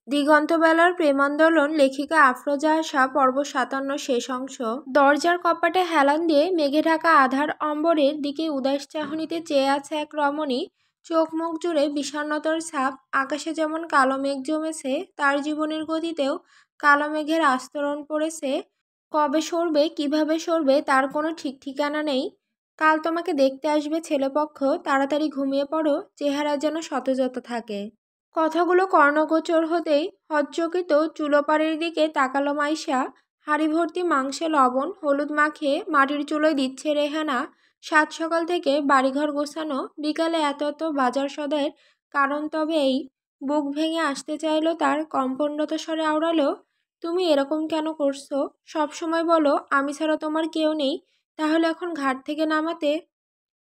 দিগন্তবেলার প্রেমান্দোলন লেখিকা আফরোজা আশা পর্ব ৫৭ শেষ অংশ। দরজার কপাটে হেলান দিয়ে মেঘে ঢাকা আধার অম্বরের দিকে উদাস চাহনিতে চেয়ে আছে এক রমণী। চোখ মুখ জুড়ে বিষণ্ণতার ছাপ। আকাশে যেমন কালো মেঘ জমেছে, তার জীবনের গতিতেও কালো মেঘের আস্তরণ পড়েছে। কবে সরবে, কিভাবে সরবে তার কোনো ঠিক ঠিকানা নেই। কাল তোমাকে দেখতে আসবে ছেলেপক্ষ, তাড়াতাড়ি ঘুমিয়ে পড়ো, চেহারা যেন সতেজতা থাকে। কথাগুলো কর্ণগোচর হতেই হতচকিত চুলোপাড়ের দিকে তাকালো মাইশা। হাঁড়ি ভর্তি মাংসে লবণ হলুদ মাখিয়ে মাটির চুলোয় দিচ্ছে রেহানা। সাত সকাল থেকে বাড়িঘর গোছানো, বিকালে এত এত বাজার সদাইয়ের কারণ তবে এই। বুক ভেঙে আসতে চাইলো তার, কম্পনরত স্বরে আওড়ালো, তুমি এরকম কেন করছো? সব সময় বলো আমি ছাড়া তোমার কেউ নেই, তাহলে এখন ঘাট থেকে নামাতে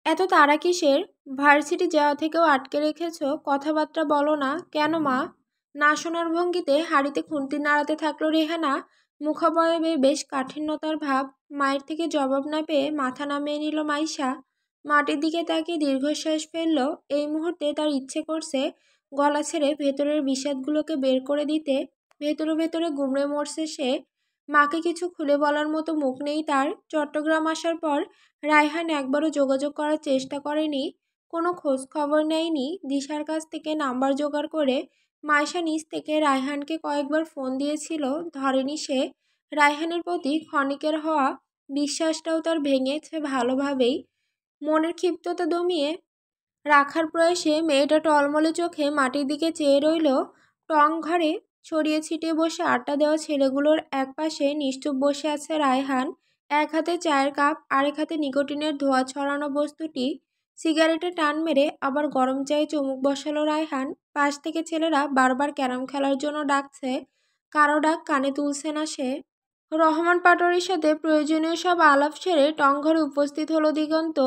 এত তাড়া কিসের? ভার্সিটি যাওয়া থেকেও আটকে রেখেছ, কথাবার্তা বলো না কেন মা? না শোনার ভঙ্গিতে হাঁড়িতে খুন্তি নাড়াতে থাকলো রেহানা। মুখাবয়বে বেশ কাঠিন্যতার ভাব। মায়ের থেকে জবাব না পেয়ে মাথা নামিয়ে নিল মাইশা। মাটির দিকে তাকিয়ে দীর্ঘশ্বাস ফেলল। এই মুহূর্তে তার ইচ্ছে করছে গলা ছেড়ে ভেতরের বিষাদগুলোকে বের করে দিতে। ভেতরে ভেতরে গুমড়ে মরছে সে। মাকে কিছু খুলে বলার মতো মুখ নেই তার। চট্টগ্রাম আসার পর রায়হান একবারও যোগাযোগ করার চেষ্টা করেনি, কোনো খোঁজ খবর নেয়নি। দিশার কাছ থেকে নাম্বার জোগাড় করে মাইশা নিজ থেকে রায়হানকে কয়েকবার ফোন দিয়েছিল, ধরেনি সে। রায়হানের প্রতি ক্ষণিকের হওয়া বিশ্বাসটাও তার ভেঙেছে ভালোভাবেই। মনের ক্ষিপ্ততা দমিয়ে রাখার প্রয়াসে মেয়েটা টলমলে চোখে মাটির দিকে চেয়ে রইল। টং ঘরে ছড়িয়ে ছিটিয়ে বসে আড্ডা দেওয়া ছেলেগুলোর এক পাশে নিশ্চুপ বসে আছে রায়হান। এক হাতে চায়ের কাপ, আরেক হাতে নিকোটিনের ধোঁয়া ছড়ানো বস্তুটি। সিগারেটে টান মেরে আবার গরম চায়ে চুমুক বসালো রায়হান। পাশ থেকে ছেলেরা বারবার ক্যারাম খেলার জন্য ডাকছে, কারো ডাক কানে তুলছে না সে। রহমান পাটোয়ারির সাথে প্রয়োজনীয় সব আলাপ সেরে টং ঘরে উপস্থিত হলো দিগন্ত।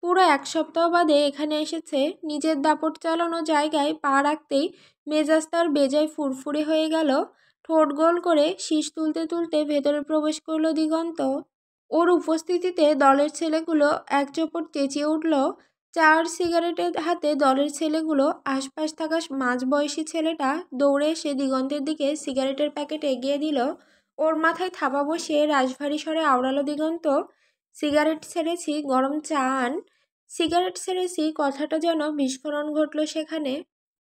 পুরো এক সপ্তাহ বাদে এখানে এসেছে। নিজের দাপট চালানো জায়গায় পা রাখতেই মেজাজ তার বেজায় ফুরফুরে হয়ে গেল। ঠোঁট গোল করে শীষ তুলতে তুলতে ভেতরে প্রবেশ করলো দিগন্ত। ওর উপস্থিতিতে দলের ছেলেগুলো এক চোপড় চেঁচিয়ে উঠল। চার সিগারেটের হাতে দলের ছেলেগুলো। আশপাশ থাকা মাঝবয়সী ছেলেটা দৌড়ে এসে দিগন্তের দিকে সিগারেটের প্যাকেট এগিয়ে দিল। ওর মাথায় থাবা বসিয়ে রাশভারী স্বরে আওড়ালো দিগন্ত, সিগারেট ছেড়েছি, গরম চা আন। সিগারেট ছেড়েছি কথাটা যেন বিস্ফোরণ ঘটল সেখানে।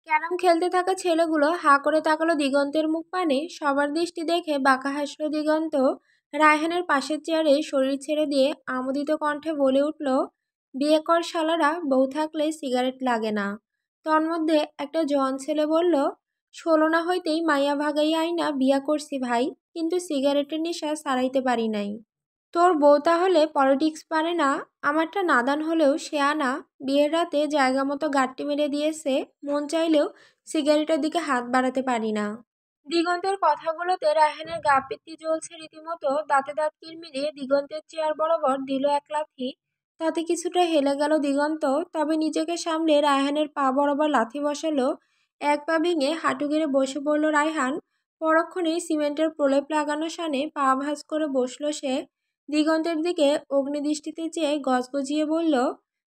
ক্যারাম খেলতে থাকা ছেলেগুলো হাঁ করে তাকালো দিগন্তের মুখ পানে। সবার দৃষ্টি দেখে বাঁকা হাসলো দিগন্ত। রায়হানের পাশের চেয়ারে শরীর ছেড়ে দিয়ে আমোদিত কণ্ঠে বলে উঠল, বিয়ে কর শালারা, বউ থাকলে সিগারেট লাগে না। তন্মধ্যে একটা জোয়ান ছেলে বলল, ১৬ না হইতেই মাইয়া ভাগাইয়া আইনা বিয়া করছি ভাই, কিন্তু সিগারেটের নেশা সারাইতে পারি নাই। তোর বউ তাহলে পলিটিক্স পারে না? আমারটা নাদান হলেও সে আনা। বিয়ের রাতে জায়গা মতো গাঁটটি মেরে দিয়েছে, মন চাইলেও সিগারেটের দিকে হাত বাড়াতে পারি না। দিগন্তের কথাগুলোতে রায়হানের গা পিত্তি জ্বলছে রীতিমতো। দাঁতে দাঁত কিরমিরিয়ে দিগন্তের চেয়ার বরাবর দিল এক লাথি। তাতে কিছুটা হেলে গেল দিগন্ত, তবে নিজেকে সামলে রায়হানের পা বরাবর লাথি বসালো। এক পা ভেঙে হাঁটু গেড়ে বসে পড়ল রায়হান। পরক্ষণেই সিমেন্টের প্রলেপ লাগানো শানে পা ভাঁজ করে বসল সে। দিগন্তের দিকে অগ্নিদৃষ্টিতে চেয়ে গজগজিয়ে বলল,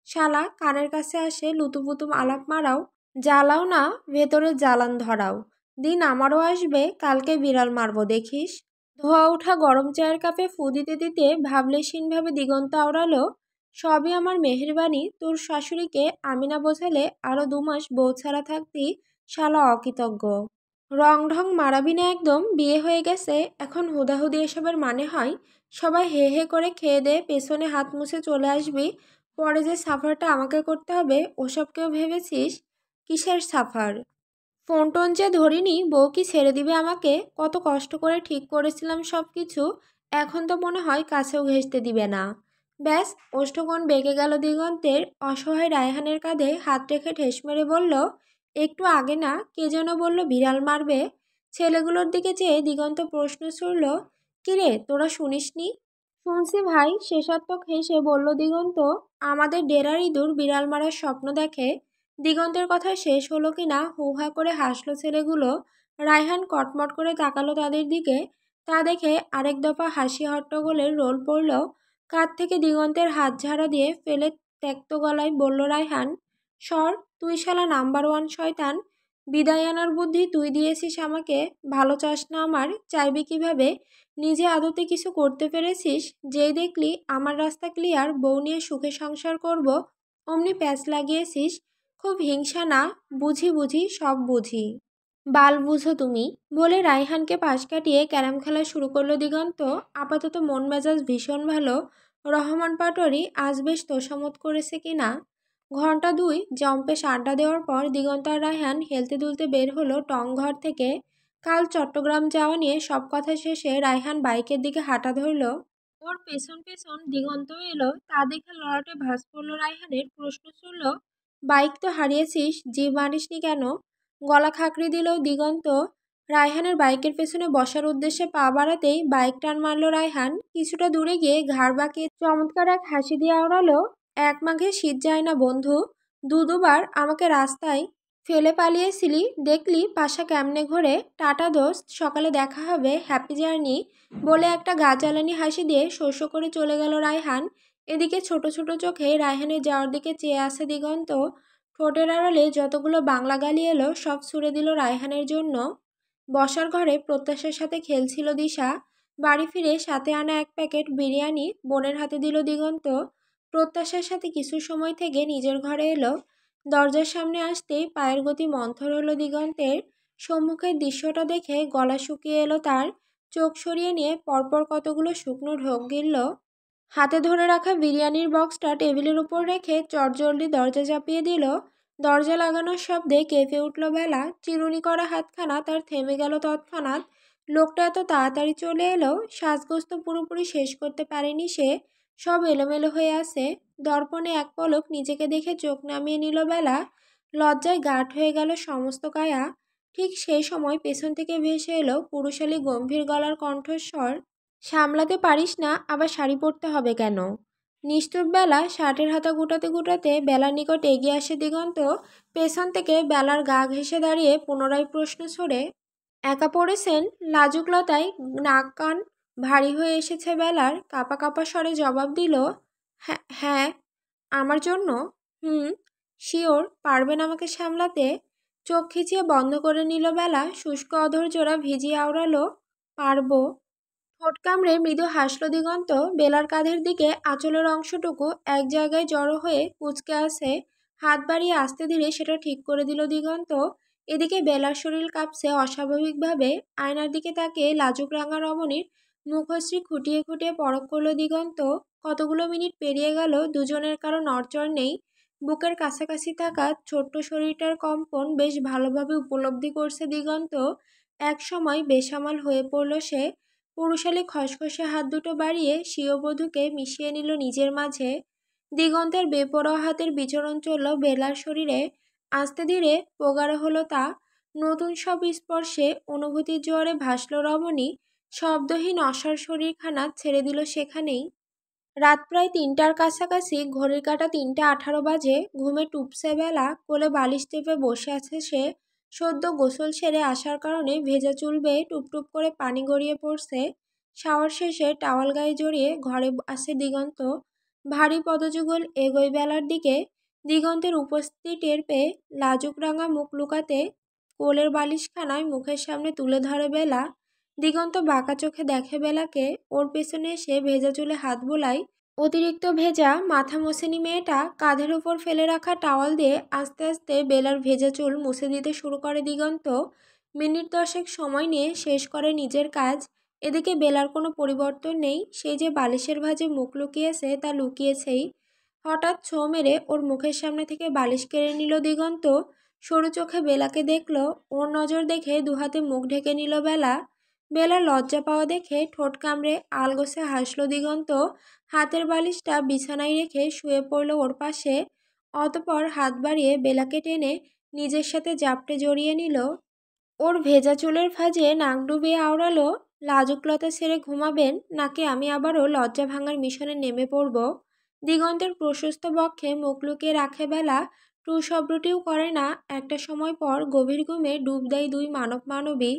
শালা কানের কাছে আসে লুতুপুতুম আলাপ মারাও, জ্বালাও না, ভেতরে জ্বালান ধরাও। দিন আমারও আসবে, কালকে বিড়াল মারবো দেখিস। ধোয়া ওঠা গরম চায়ের কাপে ফু দিতে দিতে ভাবলেশীনভাবে দিগন্ত আওড়ালো, সবই আমার মেহেরবানি। তোর শাশুড়িকে আমি না বোঝালে আরো ২ মাস বউ ছাড়া থাকতি, শালা অকৃতজ্ঞ। রং ঢং মারাবি না একদম, বিয়ে হয়ে গেছে, এখন হুদাহুদি এসবের মানে হয়? সবাই হে হে করে খেয়ে দে পেছনে হাত মুছে চলে আসবি, পরে যে সাফারটা আমাকে করতে হবে ওসব কেউ ভেবেছিস? কিসের সাফার? ফোন টোন যে ধরিনি, বউ কি ছেড়ে দিবে আমাকে? কত কষ্ট করে ঠিক করেছিলাম সব কিছু, এখন তো মনে হয় কাছেও ঘেঁষতে দিবে না। ব্যাস, ওষ্ঠকোণ বেঁকে গেল দিগন্তের। অসহায় রায়হানের কাঁধে হাত রেখে ঠেস মেরে বলল, একটু আগে না কে যেন বলল বিড়াল মারবে? ছেলেগুলোর দিকে চেয়ে দিগন্ত প্রশ্ন ছুড়ল, কিরে তোরা শুনিসনি? শুনছি ভাই, শেষাত্মক হেসে বলল দিগন্ত, আমাদের ডেরার ইঁদুর বিড়াল মারার স্বপ্ন দেখে। দিগন্তের কথা শেষ হলো কি না হু হা করে হাসলো ছেলেগুলো। রায়হান কটমট করে তাকালো তাদের দিকে। তা দেখে আরেক দফা হাসি হট্টগোলের রোল পড়ল। কাঁধ থেকে দিগন্তের হাত ঝাড়া দিয়ে ফেলে ত্যক্ত গলায় বলল রায়হান, সর, তুই শালা নাম্বার 1 শয়তান। বিদায় আনার বুদ্ধি তুই দিয়েছিস আমাকে, ভালো চাস না আমার, চাইবি কিভাবে? নিজে আদতে কিছু করতে পেরেছিস? যেই দেখলি আমার রাস্তা ক্লিয়ার, বউ নিয়ে সুখে সংসার করব, অমনি প্যাঁচ লাগিয়েছিস। খুব হিংসা না? বুঝি বুঝি, সব বুঝি। বাল বুঝো তুমি, বলে রায়হানকে পাশ কাটিয়ে ক্যারাম খেলা শুরু করলো দিগন্ত। আপাতত মন মেজাজ ভীষণ ভালো। রহমান পাটোয়ারি আজ বেশ তোষামোদ করেছে কিনা। ঘন্টা দুই জম্পেশ আড্ডা দেওয়ার পর দিগন্ত আর রায়হান হেলতে দুলতে বের হলো টং ঘর থেকে। কাল চট্টগ্রাম যাওয়া নিয়ে সব কথা শেষে রায়হান বাইকের দিকে হাঁটা ধরল। ওর পেছন পেছন দিগন্ত এলো, তা দেখে লড়াটে ভাঁজ পড়ল রায়হানের। প্রশ্ন ছুড়ল, বাইক তো হারিয়েছিস, জিভ মারিসনি কেন? গলা খাঁকড়ি দিল দিগন্ত। রায়হানের বাইকের পেছনে বসার উদ্দেশ্যে পা বাড়াতেই বাইক টান মারল রায়হান। কিছুটা দূরে গিয়ে ঘাড় বাঁকিয়ে চমৎকার এক হাসি দিয়ে আওড়ালো, এক মাঘে শীত যায় না বন্ধু, দুবার আমাকে রাস্তায় ফেলে পালিয়েছিলি, দেখলি পাশা কেমনে ঘোরে। টাটা দোস্ত, সকালে দেখা হবে, হ্যাপি জার্নি। বলে একটা গা জ্বালানি হাসি দিয়ে শস্য করে চলে গেল রায়হান। এদিকে ছোট ছোট চোখে রায়হানের যাওয়ার দিকে চেয়ে আসে দিগন্ত। ঠোঁটের আড়ালে যতগুলো বাংলা গালি এলো সব ছুড়ে দিল রায়হানের জন্য। বসার ঘরে প্রত্যাশার সাথে খেলছিল দিশা। বাড়ি ফিরে সাথে আনা এক প্যাকেট বিরিয়ানি বোনের হাতে দিল দিগন্ত। প্রত্যাশার সাথে কিছু সময় থেকে নিজের ঘরে এলো। দরজার সামনে আসতেই পায়ের গতি মন্থর হলো দিগন্তের। সম্মুখের দৃশ্যটা দেখে গলা শুকিয়ে এলো তার। চোখ সরিয়ে নিয়ে পরপর কতগুলো শুকনো ঢোক গিলল। হাতে ধরে রাখা বিরিয়ানির বক্সটা টেবিলের উপর রেখে চটজলদি দরজা চাপিয়ে দিল। দরজা লাগানোর শব্দে কেঁপে উঠল বেলা। চিরুনি করা হাতখানা তার থেমে গেল তৎক্ষণাৎ। লোকটা এত তাড়াতাড়ি চলে এলো, সাজগোজ তো পুরোপুরি শেষ করতে পারেনি সে। সব এলোমেলো হয়ে আছে। দর্পণে এক পলক নিজেকে দেখে চোখ নামিয়ে নিল বেলা। লজ্জায় গাঢ় হয়ে গেল সমস্ত কায়া। ঠিক সেই সময় পেছন থেকে ভেসে এলো পুরুষালী গম্ভীর গলার কণ্ঠস্বর, সামলাতে পারিস না, আবার শাড়ি পরতে হবে কেন? নিস্তুপ বেলা শার্টের হাতা গুটাতে গুটাতে বেলার নিকট এগিয়ে আসে দিগন্ত। পেছন থেকে বেলার গা ঘেঁষে দাঁড়িয়ে পুনরায় প্রশ্ন ছড়ে, একা পড়েছেন? লাজুক লতায় নাক কান ভারী হয়ে এসেছে বেলার। কাঁপা কাঁপা স্বরে জবাব দিল, হ্যাঁ হ্যাঁ। আমার জন্য? হুম। শিওর পারবেন আমাকে সামলাতে? চোখ খিচিয়ে বন্ধ করে নিল বেলা। শুষ্ক অধৈর্যরা ভিজিয়ে আওড়ালো, পারবো। ঠোঁট কামড়ে মৃদু হাসল দিগন্ত। বেলার কাঁধের দিকে আঁচলের অংশটুকু এক জায়গায় জড়ো হয়ে কুঁচকে আছে। হাত বাড়িয়ে আস্তে ধীরে সেটা ঠিক করে দিল দিগন্ত। এদিকে বেলার শরীর কাঁপছে অস্বাভাবিকভাবে। আয়নার দিকে তাকিয়ে লাজুক রাঙা রমণীর মুখশ্রী খুঁটিয়ে খুঁটিয়ে পরখ করল দিগন্ত। কতগুলো মিনিট পেরিয়ে গেল, দুজনের কারো নড়চড় নেই। বুকের কাছাকাছি থাকা ছোট্ট শরীরটার কম্পন বেশ ভালোভাবে উপলব্ধি করছে দিগন্ত। এক সময় বেসামাল হয়ে পড়ল সে। পুরুষালী খসখসে হাত দুটো বাড়িয়ে স্বীয়বধূকে মিশিয়ে নিল নিজের মাঝে। দিগন্তের বেপরোয়া হাতের বিচরণ চলল বেলার শরীরে। আস্তে ধীরে প্রগাঢ় হলো তা। নতুন সব স্পর্শে অনুভূতির জোয়ারে ভাসল রমণী। শব্দহীন অসার শরীরখানা ছেড়ে দিল সেখানেই। রাত প্রায় ৩টার কাছাকাছি, ঘড়ির কাঁটা ৩:18 বাজে। ঘুমে টুপসে বেলা, কোলে বালিশ চেপে বসে আছে সে। সদ্য গোসল সেরে আসার কারণে ভেজা চুল বেয়ে টুপটুপ করে পানি গড়িয়ে পড়ছে। শাওয়ার শেষে টাওয়াল গায়ে জড়িয়ে ঘরে আসে দিগন্ত। ভারী পদযুগল এগোয় বেলার দিকে। দিগন্তের উপস্থিতি টের পেয়ে লাজুক রাঙা মুখ লুকাতে কোলের বালিশখানায় মুখের সামনে তুলে ধরে বেলা। দিগন্ত বাঁকা চোখে দেখে বেলাকে। ওর পেছনে এসে ভেজা চুলে হাত বোলায়। অতিরিক্ত ভেজা মাথা মোছেনি মেয়েটা। কাঁধের উপর ফেলে রাখা টাওয়াল দিয়ে আস্তে আস্তে বেলার ভেজা চুল মুছে দিতে শুরু করে দিগন্ত। মিনিট 10 সময় নিয়ে শেষ করে নিজের কাজ। এদিকে বেলার কোনো পরিবর্তন নেই। সেই যে বালিশের ভাঁজে মুখ লুকিয়েছে তা লুকিয়েছেই। হঠাৎ ছো মেরে ওর মুখের সামনে থেকে বালিশ কেড়ে নিল দিগন্ত। সরু চোখে বেলাকে দেখল। ওর নজর দেখে দুহাতে মুখ ঢেকে নিল বেলা। বেলার লজ্জা পাওয়া দেখে ঠোঁট কামড়ে আলগোছে হাসল দিগন্ত। হাতের বালিশটা বিছানায় রেখে শুয়ে পড়ল ওর পাশে। অতপর হাত বাড়িয়ে বেলাকে টেনে নিজের সাথে জাপটে জড়িয়ে নিল। ওর ভেজা চুলের ভাঁজে নাক ডুবিয়ে আওড়ালো, লাজুকলতা ছেড়ে ঘুমাবেন নাকি আমি আবারও লজ্জা ভাঙার মিশনে নেমে পড়ব? দিগন্তের প্রশস্ত বক্ষে মুখ লুকিয়ে রাখে বেলা। টু শব্দটিও করে না। একটা সময় পর গভীর ঘুমে ডুব দেয় দুই মানব মানবী।